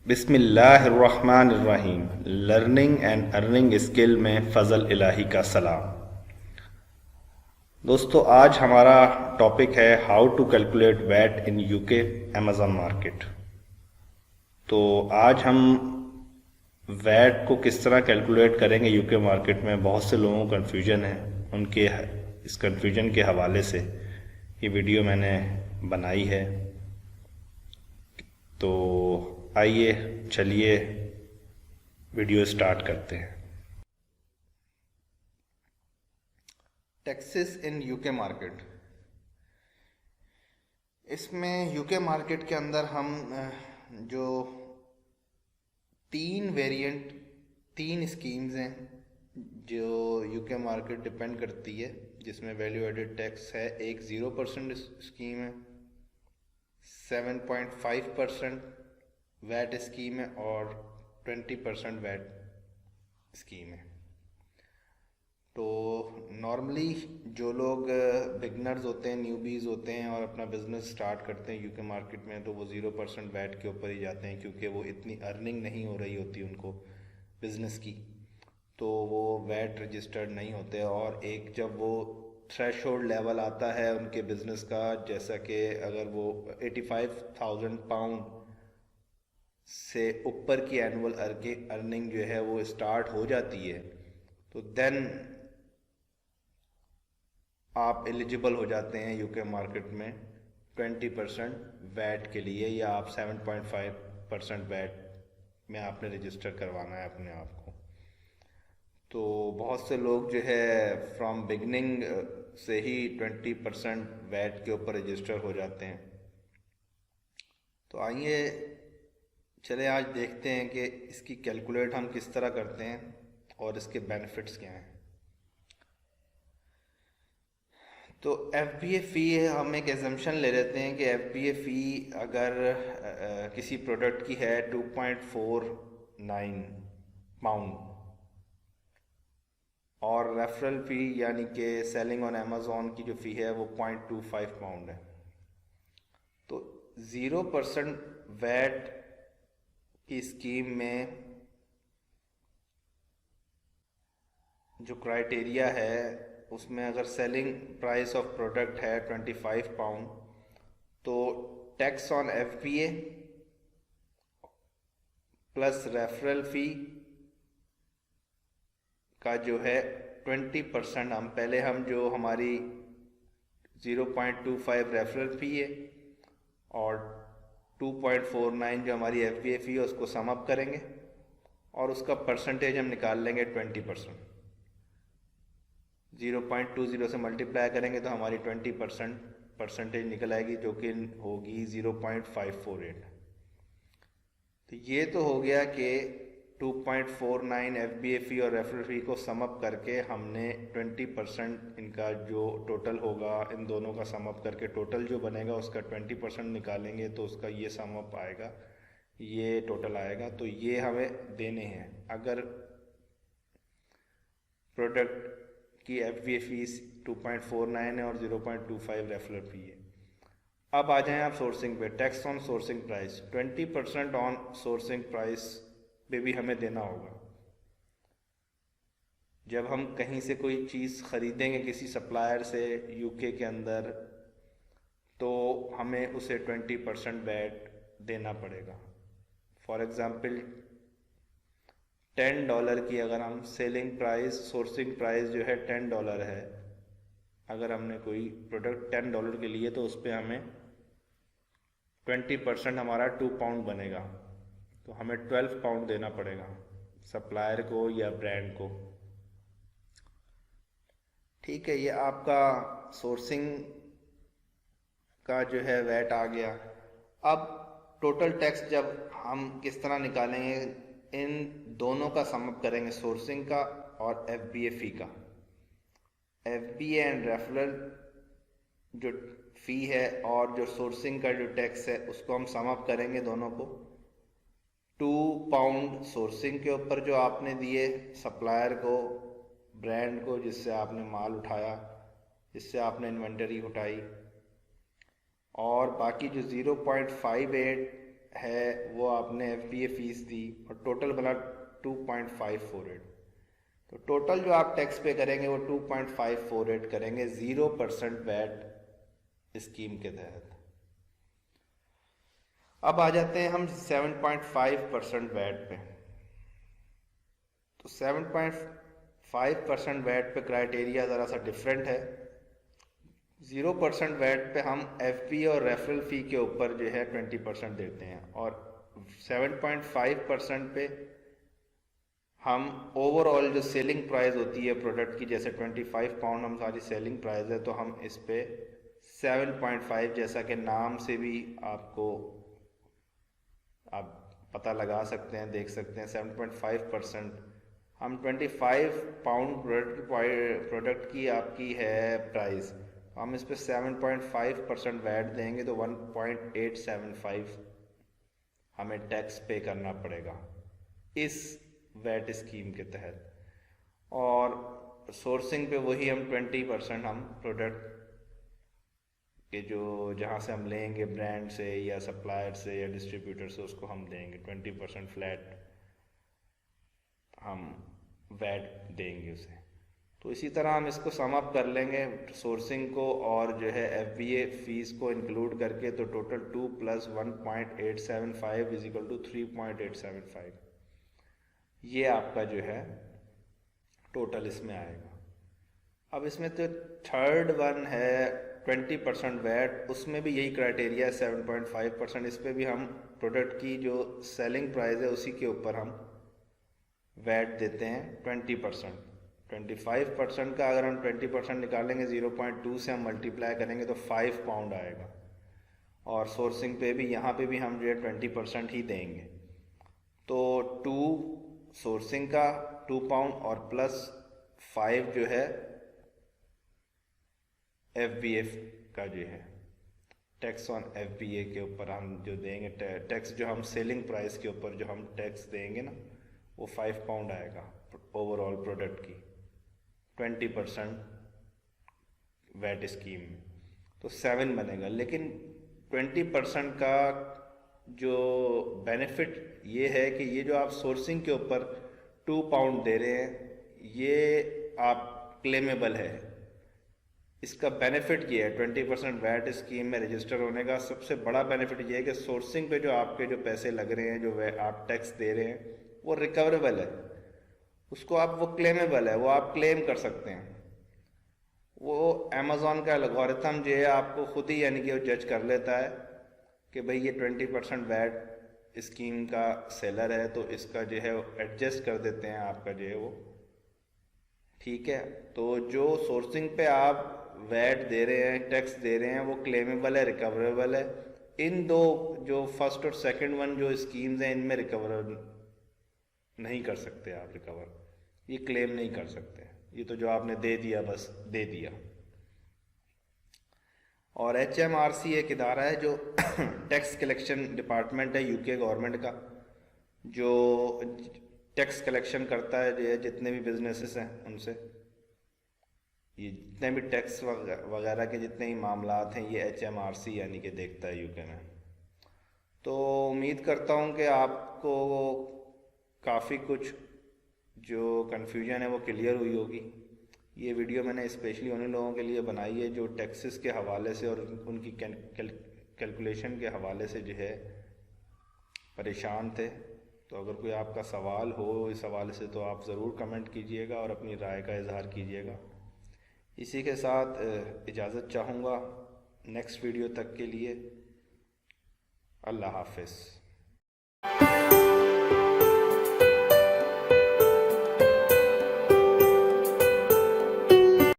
बिस्मिल्लाहिर्रहमानिर्रहीम। Learning and earning skill में फ़ज़ल इलाही का सलाम। दोस्तों, आज हमारा टॉपिक है how to calculate VAT in UK Amazon market. तो आज हम वैट को किस तरह कैलकुलेट करेंगे यूके मार्केट में, बहुत से लोगों को कन्फ्यूजन है। उनके इस कन्फ्यूजन के हवाले से ये वीडियो मैंने बनाई है। तो आइए चलिए वीडियो स्टार्ट करते हैं। Taxes in UK market. इसमें यूके मार्केट के अंदर हम जो तीन स्कीम्स हैं जो यूके मार्केट डिपेंड करती है, जिसमें वैल्यू एडेड टैक्स है। एक 0% स्कीम है, 7.5% वैट स्कीम है और 20% वैट स्कीम है। तो नॉर्मली जो लोग बिगनर्स होते हैं, न्यूबीज़ होते हैं और अपना बिज़नेस स्टार्ट करते हैं यूके मार्केट में, तो वो 0% वैट के ऊपर ही जाते हैं, क्योंकि वो इतनी अर्निंग नहीं हो रही होती उनको बिज़नेस की, तो वो वैट रजिस्टर्ड नहीं होते। और एक जब वो थ्रेशोल्ड लेवल आता है उनके बिज़नेस का, जैसा कि अगर वो 85,000 पाउंड से ऊपर की एनुअल अर्निंग जो है वो स्टार्ट हो जाती है, तो देन आप एलिजिबल हो जाते हैं यूके मार्केट में 20% वैट के लिए, या आप 7.5% वैट में आपने रजिस्टर करवाना है अपने आप को। तो बहुत से लोग जो है फ्रॉम बिगनिंग से ही 20% वैट के ऊपर रजिस्टर हो जाते हैं। तो आइए चले आज देखते हैं कि इसकी कैलकुलेट हम किस तरह करते हैं और इसके बेनिफिट्स क्या हैं। तो FBA फ़ी हम एक एजम्पशन ले लेते हैं कि FBA फ़ी अगर किसी प्रोडक्ट की है 2.49 पाउंड और रेफरल फ़ी यानी कि सेलिंग ऑन अमेज़ॉन की जो फ़ी है वो 0.25 पाउंड है, तो 0% वैट की स्कीम में जो क्राइटेरिया है उसमें अगर सेलिंग प्राइस ऑफ प्रोडक्ट है 25 पाउंड, तो tax on FBA plus referral fee का जो है 20%, हम जो हमारी 0.25 रेफरल फ़ी है और 2.49 जो हमारी FBA फ़ी है उसको सम अप करेंगे और उसका परसेंटेज हम निकाल लेंगे 20%। 0.20 से मल्टीप्लाई करेंगे तो हमारी 20% परसेंटेज निकल आएगी, जो कि होगी 0.548। तो ये तो हो गया कि 2.49 FBA फ़ी और रेफरल फ़ी को सम अप करके हमने 20% इनका जो टोटल होगा, इन दोनों का सम अप करके टोटल जो बनेगा उसका 20% निकालेंगे, तो उसका ये सम अप आएगा, ये टोटल आएगा। तो ये हमें देने हैं अगर प्रोडक्ट की FBA फ़ीस 2.49 है और 0.25 रेफरल फ़ी है। अब आ जाएं आप सोर्सिंग पे। Tax on sourcing price 20% on sourcing price पे भी हमें देना होगा। जब हम कहीं से कोई चीज़ ख़रीदेंगे किसी सप्लायर से यूके के अंदर, तो हमें उसे 20% वैट देना पड़ेगा। फॉर एग्ज़ाम्पल $10 की अगर हम सेलिंग प्राइस, सोर्सिंग प्राइस जो है $10 है, अगर हमने कोई प्रोडक्ट $10 के लिए, तो उस पर हमें 20% हमारा 2 पाउंड बनेगा, तो हमें 12 पाउंड देना पड़ेगा सप्लायर को या ब्रांड को। ठीक है, ये आपका सोर्सिंग का जो है वैट आ गया। अब टोटल टैक्स जब हम किस तरह निकालेंगे, इन दोनों का सम अप करेंगे, सोर्सिंग का और FBA फ़ी का। FBA एंड रेफरल जो फ़ी है और जो सोर्सिंग का जो टैक्स है उसको हम सम अप करेंगे दोनों को। 2 पाउंड सोर्सिंग के ऊपर जो आपने दिए सप्लायर को, ब्रांड को, जिससे आपने माल उठाया, जिससे आपने इन्वेंटरी उठाई, और बाकी जो 0.58 है वो आपने FBA फीस दी और टोटल बना 2.548। तो टोटल जो आप टैक्स पे करेंगे वो 2.548 करेंगे 0% वैट स्कीम के तहत। अब आ जाते हैं हम 7.5% वैट पे। तो 7.5% वैट पे क्राइटेरिया ज़रा सा डिफरेंट है। 0% वैट पे हम FBA और रेफरल फ़ी के ऊपर जो है 20% देते हैं, और 7.5% पे हम ओवरऑल जो सेलिंग प्राइस होती है प्रोडक्ट की, जैसे 25 पाउंड हमारी सेलिंग प्राइस है, तो हम इस पे 7.5, जैसा कि नाम से भी आपको आप पता लगा सकते हैं, देख सकते हैं 7.5%। हम 25 पाउंड प्रोडक्ट की आपकी है प्राइस, हम इस पे 7.5% वैट देंगे तो 1.875 हमें टैक्स पे करना पड़ेगा इस वैट स्कीम के तहत। और सोर्सिंग पे वही हम 20% हम प्रोडक्ट के जो जहाँ से हम लेंगे ब्रांड से या सप्लायर से या डिस्ट्रीब्यूटर से, उसको हम देंगे 20% फ्लैट हम वैट देंगे उसे। तो इसी तरह हम इसको सम अप कर लेंगे सोर्सिंग को और जो है FBA फीस को इंक्लूड करके, तो टोटल 2 + 1.875 = 3.875 ये आपका जो है टोटल इसमें आएगा। अब इसमें तो थर्ड वन है 20% वैट, उसमें भी यही क्राइटेरिया है 7.5%। इस पर भी हम प्रोडक्ट की जो सेलिंग प्राइस है उसी के ऊपर हम वैट देते हैं 20%। 25% का अगर हम 20% निकालेंगे 0.2 से हम मल्टीप्लाई करेंगे तो 5 पाउंड आएगा। और सोर्सिंग पे भी यहाँ पे भी हम जो है 20% ही देंगे, तो 2 सोर्सिंग का 2 पाउंड और प्लस 5 जो है FBA का जो है टैक्स ऑन FBA के ऊपर हम जो देंगे, टैक्स जो हम सेलिंग प्राइस के ऊपर जो हम टैक्स देंगे ना, वो 5 पाउंड आएगा ओवरऑल प्रोडक्ट की 20% वैट स्कीम में, तो 7 बनेगा। लेकिन 20% का जो बेनिफिट ये है कि ये जो आप सोर्सिंग के ऊपर 2 पाउंड दे रहे हैं ये आप क्लेमेबल है। इसका बेनिफिट ये है 20% वैट स्कीम में रजिस्टर होने का सबसे बड़ा बेनिफिट ये है कि सोर्सिंग पे जो आपके जो पैसे लग रहे हैं, जो आप टैक्स दे रहे हैं, वो रिकवरेबल है, उसको आप वो क्लेमेबल है, वो आप क्लेम कर सकते हैं। वो अमेज़ॉन का एल्गोरिथम जो है आपको खुद ही यानी कि वो जज कर लेता है कि भाई ये 20% वैट स्कीम का सेलर है, तो इसका जो है एडजस्ट कर देते हैं आपका जो है वो, ठीक है। तो जो सोर्सिंग पे आप वैट दे रहे हैं, टैक्स दे रहे हैं, वो क्लेमेबल है, रिकवरेबल है। इन दो जो फर्स्ट और सेकंड वन जो स्कीम्स हैं, इनमें रिकवर नहीं कर सकते आप, रिकवर ये क्लेम नहीं कर सकते, ये तो जो आपने दे दिया बस दे दिया। और HMRC एक इदारा है जो टैक्स कलेक्शन डिपार्टमेंट है UK गवर्नमेंट का, जो टैक्स कलेक्शन करता है जो जितने भी बिजनेसेस हैं उनसे, ये जितने भी टैक्स वगैरह के जितने ही मामलात हैं ये HMRC यानी कि देखता है UK में। तो उम्मीद करता हूँ कि आपको काफ़ी कुछ जो कन्फ्यूजन है वो क्लियर हुई होगी। ये वीडियो मैंने स्पेशली उन लोगों के लिए बनाई है जो टैक्सेस के हवाले से और उनकी कैलकुलेशन के हवाले से जो है परेशान थे। तो अगर कोई आपका सवाल हो इस हवाले से तो आप ज़रूर कमेंट कीजिएगा और अपनी राय का इजहार कीजिएगा। इसी के साथ इजाज़त चाहूँगा, नेक्स्ट वीडियो तक के लिए अल्लाह हाफ़िज़।